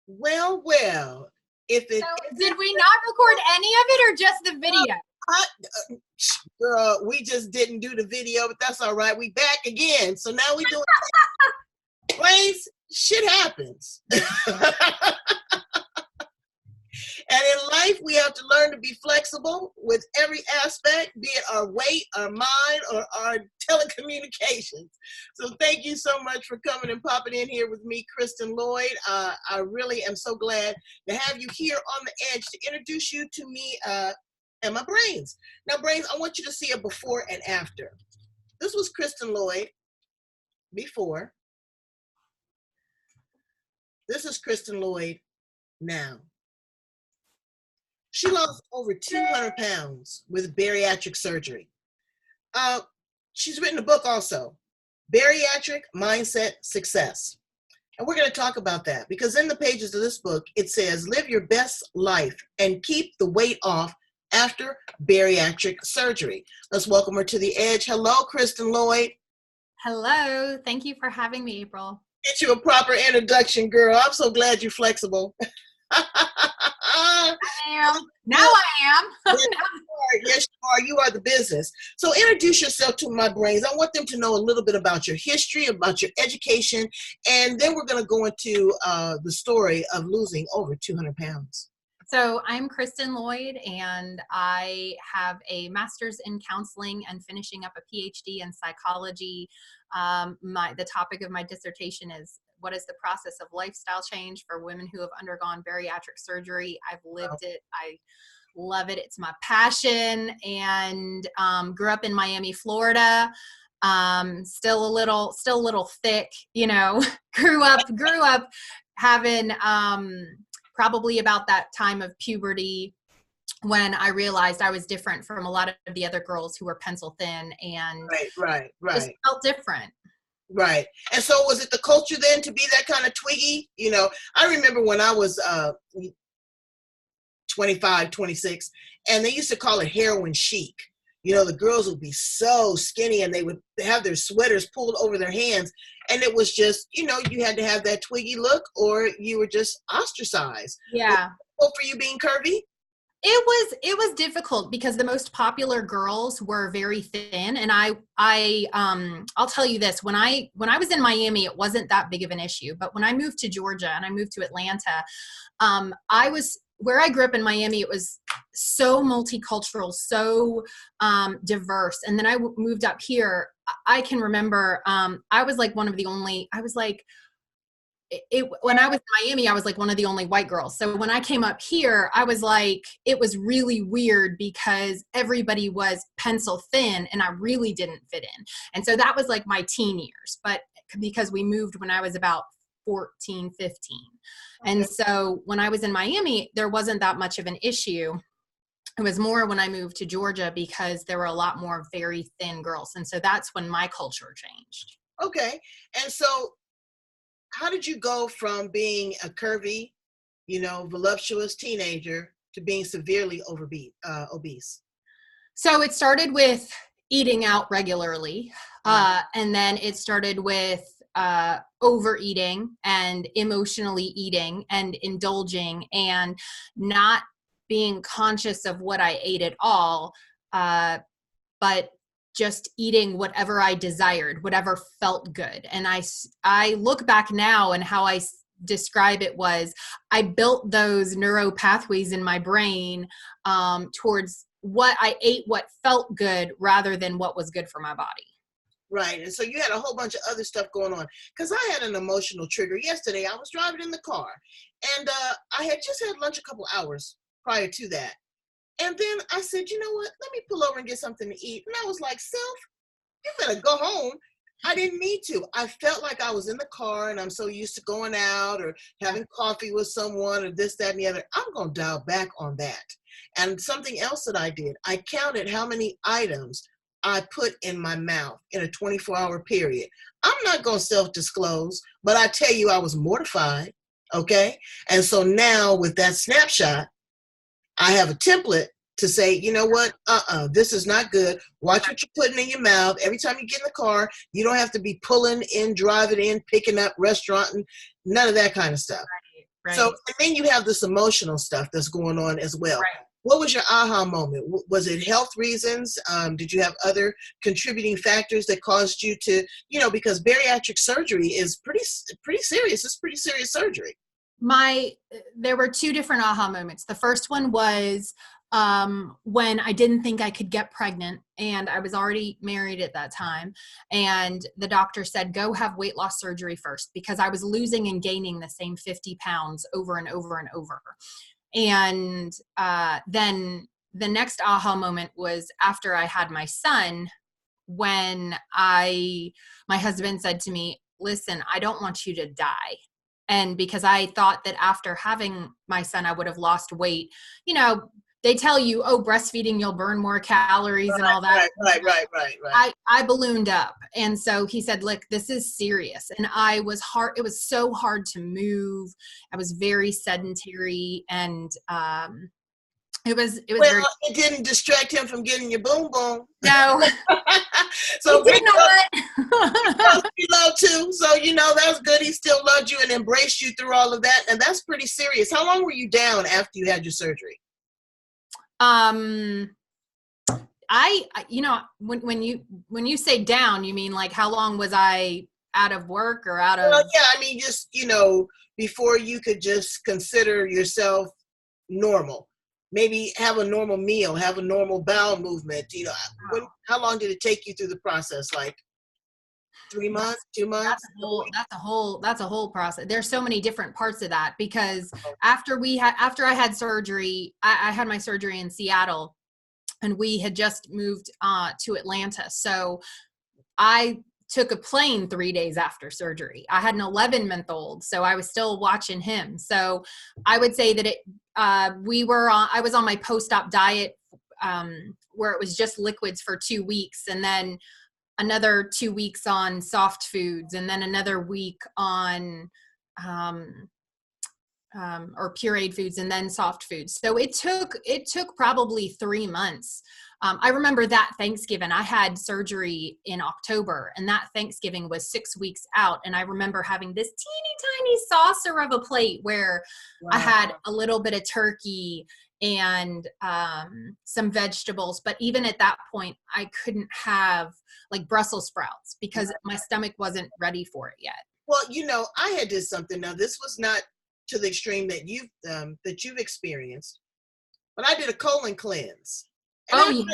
Well, well, if it so did we not record any of it or just the video? Girl, we just didn't do the video, but that's all right. We back again. So now we doing brains, shit happens. And in life, we have to learn to be flexible with every aspect, be it our weight, our mind, or our telecommunications. So thank you so much for coming and popping in here with me, Kristin Lloyd. I really am so glad to have you here on the edge to introduce you to me and my brains. Now, brains, I want you to see a before and after. This was Kristin Lloyd before. This is Kristin Lloyd now. She lost over 200 pounds with bariatric surgery. She's written a book also, Bariatric Mindset Success. And we're going to talk about that because in the pages of this book, it says, live your best life and keep the weight off after bariatric surgery. Let's welcome her to the edge. Hello, Kristin Lloyd. Hello. Thank you for having me, April. Get you a proper introduction, girl. I'm so glad you're flexible. I am. Now I am. Yes, you are. You are the business. So introduce yourself to my brains. I want them to know a little bit about your history, about your education, and then we're going to go into the story of losing over 200 pounds. So I'm Kristin Lloyd, and I have a master's in counseling and finishing up a PhD in psychology. The topic of my dissertation is what is the process of lifestyle change for women who have undergone bariatric surgery. I've lived it. I love it. It's my passion, and grew up in Miami, Florida. Still a little thick, you know, grew up having, probably about that time of puberty when I realized I was different from a lot of the other girls who were pencil thin and right. just felt different. Right. And so was it the culture then to be that kind of twiggy? You know, I remember when I was 25, 26, and they used to call it heroin chic. You know, the girls would be so skinny and they would have their sweaters pulled over their hands. And it was just, you know, you had to have that twiggy look or you were just ostracized. Yeah. Was it for you being curvy? It was difficult because the most popular girls were very thin, and I'll tell you this, when I was in Miami, it wasn't that big of an issue, but when I moved to Georgia and I moved to Atlanta, where I grew up in Miami, it was so multicultural, so diverse, and then I moved up here. I can remember I was like one of the only, when I was in Miami, I was like one of the only white girls. So when I came up here, I was like, it was really weird because everybody was pencil thin and I really didn't fit in. And so that was like my teen years, but because we moved when I was about 14, 15. Okay. And so when I was in Miami, there wasn't that much of an issue. It was more when I moved to Georgia because there were a lot more very thin girls. And so that's when my culture changed. Okay. And so how did you go from being a curvy, you know, voluptuous teenager to being severely obese? So it started with eating out regularly. And then it started with overeating and emotionally eating and indulging and not being conscious of what I ate at all, but just eating whatever I desired, whatever felt good. And I look back now and how I describe it was I built those neural pathways in my brain towards what I ate, what felt good rather than what was good for my body. Right. And so you had a whole bunch of other stuff going on because I had an emotional trigger yesterday. I was driving in the car and I had just had lunch a couple hours prior to that. And then I said, you know what, let me pull over and get something to eat. And I was like, self, you better go home. I didn't need to. I felt like I was in the car and I'm so used to going out or having coffee with someone or this, that, and the other. I'm going to dial back on that. And something else that I did, I counted how many items I put in my mouth in a 24-hour period. I'm not going to self-disclose, but I tell you, I was mortified. Okay. And so now with that snapshot, I have a template to say, you know what, this is not good. Watch what you're putting in your mouth. Every time you get in the car, you don't have to be pulling in, driving in, picking up, restauranting, none of that kind of stuff. Right. So, and then you have this emotional stuff that's going on as well. Right. What was your aha moment? Was it health reasons? Did you have other contributing factors that caused you to, because bariatric surgery is pretty serious. It's pretty serious surgery. There were two different aha moments. The first one was when I didn't think I could get pregnant, and I was already married at that time. And the doctor said, go have weight loss surgery first, because I was losing and gaining the same 50 pounds over and over and over. And then the next aha moment was after I had my son, when my husband said to me, listen, I don't want you to die. And because I thought that after having my son, I would have lost weight. They tell you, oh, breastfeeding, you'll burn more calories and all that. Right. I ballooned up. And so he said, look, this is serious. And it was so hard to move. I was very sedentary, and it was well, it didn't distract him from getting your boom boom. No. So he did not. He loved too. So that's good. He still loved you and embraced you through all of that. And that's pretty serious. How long were you down after you had your surgery? When you say down, you mean like how long was I out of work or out of? Well, yeah, I mean, just, before you could just consider yourself normal, maybe have a normal meal, have a normal bowel movement, how long did it take you through the process? Like 3 months, 2 months? That's a whole process. There's so many different parts of that, because after I had surgery, I had my surgery in Seattle, and we had just moved to Atlanta. So I took a plane 3 days after surgery. I had an 11-month-old, so I was still watching him. So I would say that I was on my post-op diet, where it was just liquids for 2 weeks, and then another 2 weeks on soft foods, and then another week on or pureed foods, and then soft foods. So it took probably 3 months. I remember that Thanksgiving, I had surgery in October, and that Thanksgiving was 6 weeks out. And I remember having this teeny tiny saucer of a plate where I had a little bit of turkey and some vegetables. But even at that point, I couldn't have like Brussels sprouts because my stomach wasn't ready for it yet. Well, I had did something. Now, this was not to the extreme that you've experienced, but I did a colon cleanse. And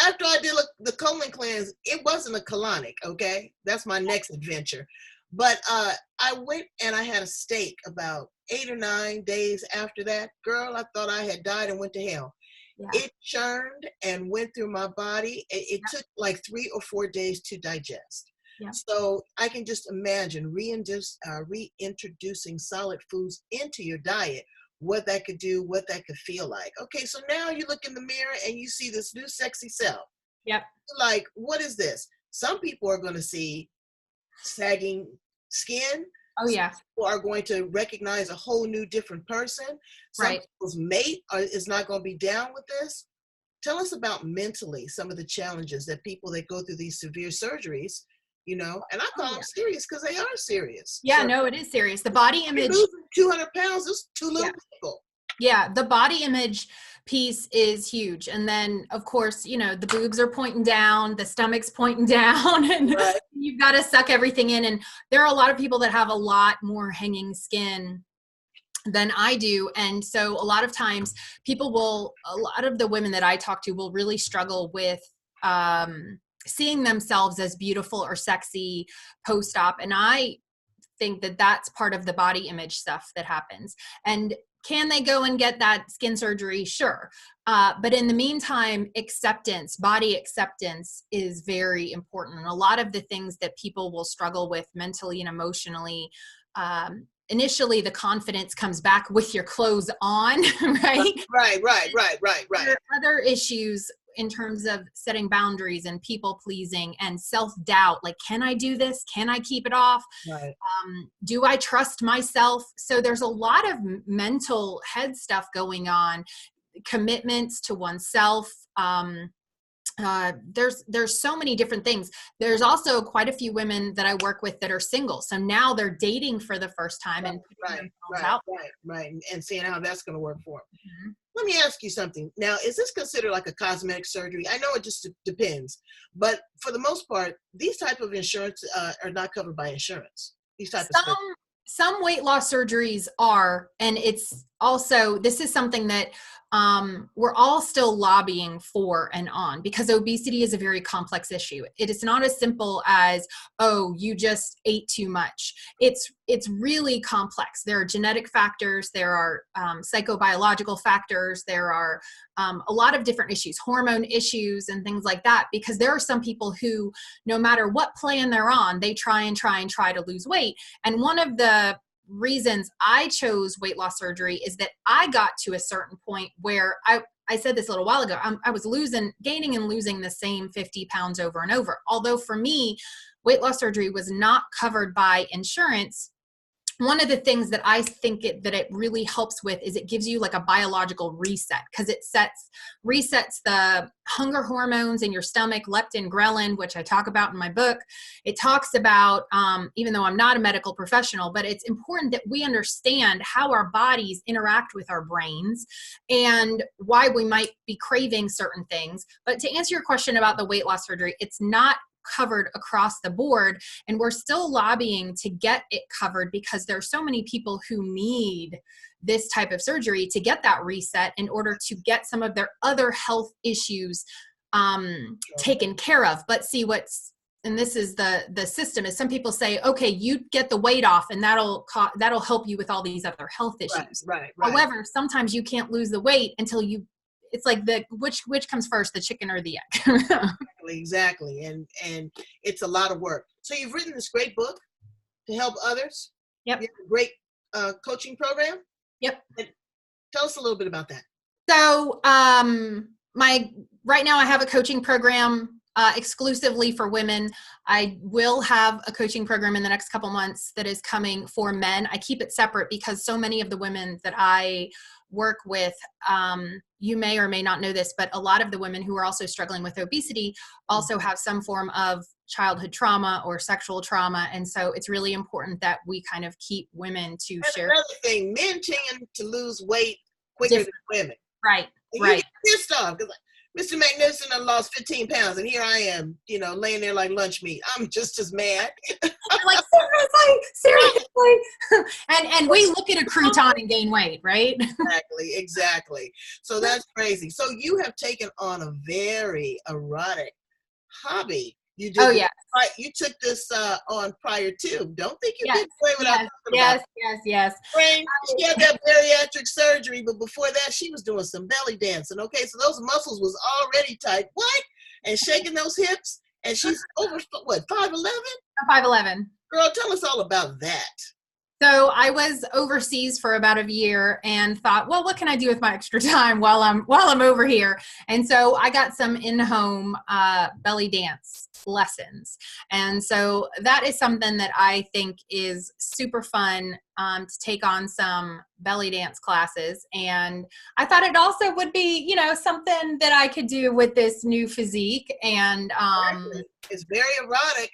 after I did the colon cleanse, it wasn't a colonic, okay? That's my next adventure. But I went and I had a steak about 8 or 9 days after that. Girl, I thought I had died and went to hell. Yeah. It churned and went through my body. It took like 3 or 4 days to digest. Yeah. So I can just imagine reintroducing solid foods into your diet, what that could do, what that could feel like. Okay, so now you look in the mirror and you see this new sexy self. Yep. Like, what is this? Some people are going to see sagging skin. Oh, yeah. Some people are going to recognize a whole new different person. Some people's mate is not going to be down with this. Tell us about mentally some of the challenges that people that go through these severe surgeries, and I call them serious because they are serious. Yeah, so, no, it is serious. The body image. Losing 200 pounds is too little people. Yeah, the body image piece is huge. And then, of course, the boobs are pointing down, the stomach's pointing down, and you've got to suck everything in. And there are a lot of people that have a lot more hanging skin than I do. And so a lot of times a lot of the women that I talk to will really struggle with seeing themselves as beautiful or sexy post-op. And I think that that's part of the body image stuff that happens. And can they go and get that skin surgery? Sure. But in the meantime, body acceptance is very important. And a lot of the things that people will struggle with mentally and emotionally, initially the confidence comes back with your clothes on, right? Right. There are other issues in terms of setting boundaries and people pleasing and self-doubt. Like, can I do this? Can I keep it off? Right. Do I trust myself? So there's a lot of mental head stuff going on. commitments to oneself. There's so many different things. There's also quite a few women that I work with that are single. So now they're dating for the first time and putting themselves out. Right. And seeing how that's going to work for them. Mm-hmm. Let me ask you something. Now, is this considered like a cosmetic surgery? I know it just depends, but for the most part, these type of insurance are not covered by insurance. These type of surgery. Some weight loss surgeries are, and it's also, this is something that we're all still lobbying for and on, because obesity is a very complex issue. It is not as simple as, oh, you just ate too much. It's really complex. There are genetic factors, there are psychobiological factors, there are a lot of different issues, hormone issues and things like that, because there are some people who, no matter what plan they're on, they try to lose weight. And one of the reasons I chose weight loss surgery is that I got to a certain point where I said this a little while ago, I was gaining and losing the same 50 pounds over and over. Although for me, weight loss surgery was not covered by insurance. One of the things that I think that it really helps with is it gives you like a biological reset, because it resets the hunger hormones in your stomach, leptin, ghrelin, which I talk about in my book. It talks about, even though I'm not a medical professional, but it's important that we understand how our bodies interact with our brains and why we might be craving certain things. But to answer your question about the weight loss surgery, it's not covered across the board, and we're still lobbying to get it covered, because there are so many people who need this type of surgery to get that reset in order to get some of their other health issues taken care of. But see, and this is the system, is some people say, okay, you get the weight off and that'll help you with all these other health issues. Right. However, sometimes you can't lose the weight until it's like which comes first, the chicken or the egg? Exactly. And it's a lot of work. So you've written this great book to help others. Yep. You have a great coaching program. Yep. And tell us a little bit about that. So right now I have a coaching program exclusively for women. I will have a coaching program in the next couple months that is coming for men. I keep it separate because so many of the women that I work with, you may or may not know this, but a lot of the women who are also struggling with obesity also have some form of childhood trauma or sexual trauma. And so it's really important that we kind of keep women to share. Another thing, men tend to lose weight quicker than women. Right. And right. You get pissed off because Mr. Magnificent done lost 15 pounds, and here I am, laying there like lunch meat. I'm just as mad. Like, seriously. And we look at a crouton and gain weight, right? Exactly. So that's crazy. So you have taken on a very erotic hobby. You did. Oh, yeah. You took this on prior too. Don't think you did away without talking about it. Yes. She had that bariatric surgery, but before that, she was doing some belly dancing. Okay, so those muscles was already tight. What? And shaking those hips. And she's over, what, 5'11"? 5'11". Girl, tell us all about that. So I was overseas for about a year and thought, well, what can I do with my extra time while I'm over here? And so I got some in-home belly dance lessons. And so that is something that I think is super fun to take on some belly dance classes. And I thought it also would be, something that I could do with this new physique. And it's very erotic.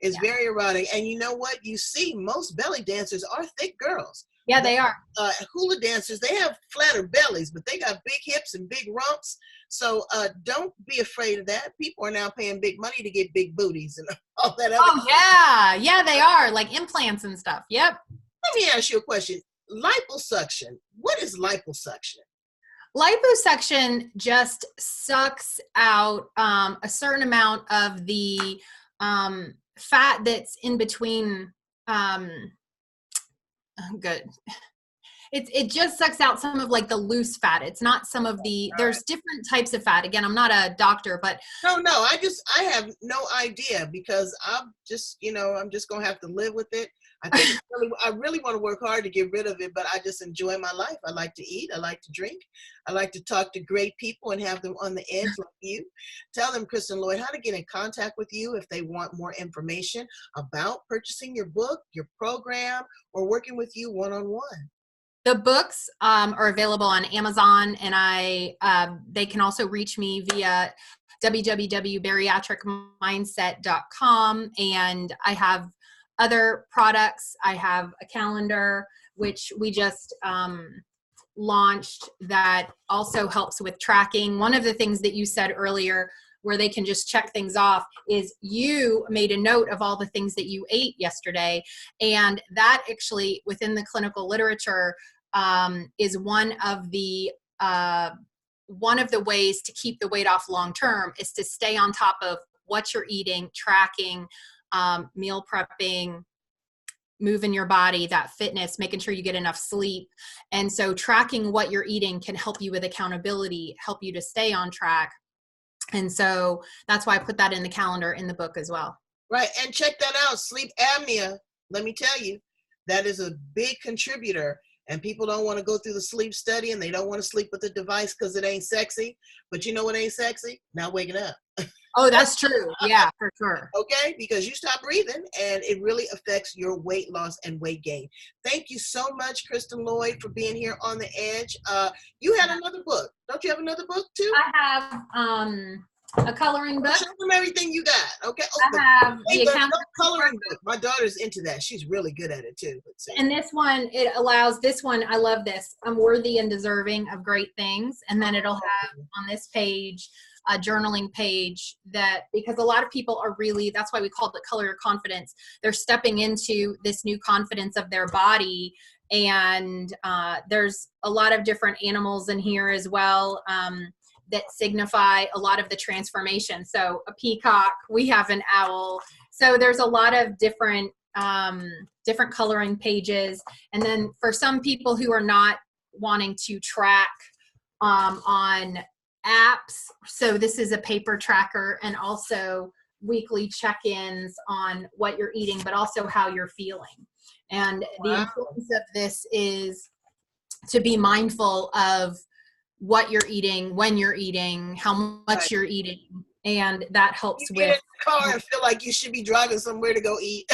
It's very erotic. And you know what? You see, most belly dancers are thick girls. Yeah, they are. Hula dancers, they have flatter bellies, but they got big hips and big rumps. So don't be afraid of that. People are now paying big money to get big booties and all that other stuff. Yeah, they are, like implants and stuff. Yep. Let me ask you a question. Liposuction. What is liposuction? Liposuction just sucks out a certain amount of the fat that's in between. Good. It just sucks out some of like the loose fat. It's not some of the, there's different types of fat. Again, I'm not a doctor, but. No, I have no idea because I'm just going to have to live with it. I really want to work hard to get rid of it, but I just enjoy my life. I like to eat. I like to drink. I like to talk to great people and have them on the edge like you. Tell them, Kristin Lloyd, how to get in contact with you if they want more information about purchasing your book, your program, or working with you one-on-one. The books are available on Amazon, and they can also reach me via www.bariatricmindset.com. And I have other products. I have a calendar, which we just launched, that also helps with tracking. One of the things that you said earlier, where they can just check things off, is you made a note of all the things that you ate yesterday. And that actually, within the clinical literature, is one of the ways to keep the weight off long term, is to stay on top of what you're eating, tracking, meal prepping, moving your body, that fitness, making sure you get enough sleep. And so tracking what you're eating can help you with accountability, help you to stay on track. And so that's why I put that in the calendar in the book as well. Right. And check that out. Sleep apnea. Let me tell you, that is a big contributor. And people don't want to go through the sleep study, and they don't want to sleep with the device because it ain't sexy. But you know what ain't sexy? Not waking up. Oh, that's true. Yeah, for sure. Okay, because you stop breathing, and it really affects your weight loss and weight gain. Thank you so much, Kristin Lloyd, for being here on The Edge. You had another book. Don't you have another book too? I have a coloring book. Show them everything you got. Okay. I have the account coloring book. My daughter's into that. She's really good at it too. And this one, it allows this one. I love this. I'm worthy and deserving of great things. And then it'll have on this page a journaling page, that because a lot of people are really, that's why we call it Color Your Confidence. They're stepping into this new confidence of their body. And there's a lot of different animals in here as well, that signify a lot of the transformation. So a peacock, we have an owl. So there's a lot of different coloring pages. And then for some people who are not wanting to track on apps, so this is a paper tracker, and also weekly check-ins on what you're eating, but also how you're feeling. And the importance of this is to be mindful of what you're eating, when you're eating, how much you're eating, and that helps you with. Get in the car and feel like you should be driving somewhere to go eat.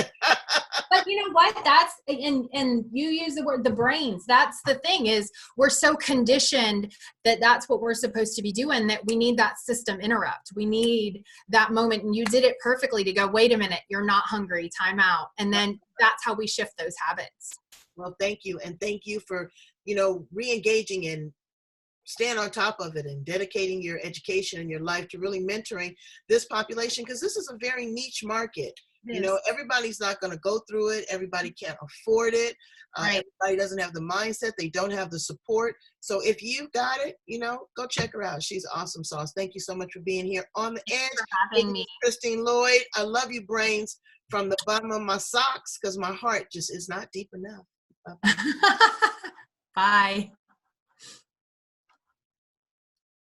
But you know what? That's, and you use the word the brains. That's the thing, is we're so conditioned that that's what we're supposed to be doing, that we need that system interrupt. We need that moment. And you did it perfectly to go, wait a minute, you're not hungry, time out. And then that's how we shift those habits. Well, thank you. And thank you for, re-engaging and staying on top of it, and dedicating your education and your life to really mentoring this population, because this is a very niche market. Everybody's not going to go through it. Everybody can't afford it. Right. Everybody doesn't have the mindset. They don't have the support. So if you got it, go check her out. She's awesome sauce. Thank you so much for being here on The Edge. Thanks for having me. Kristin Lloyd. I love you, brains, from the bottom of my socks, because my heart just is not deep enough. Bye.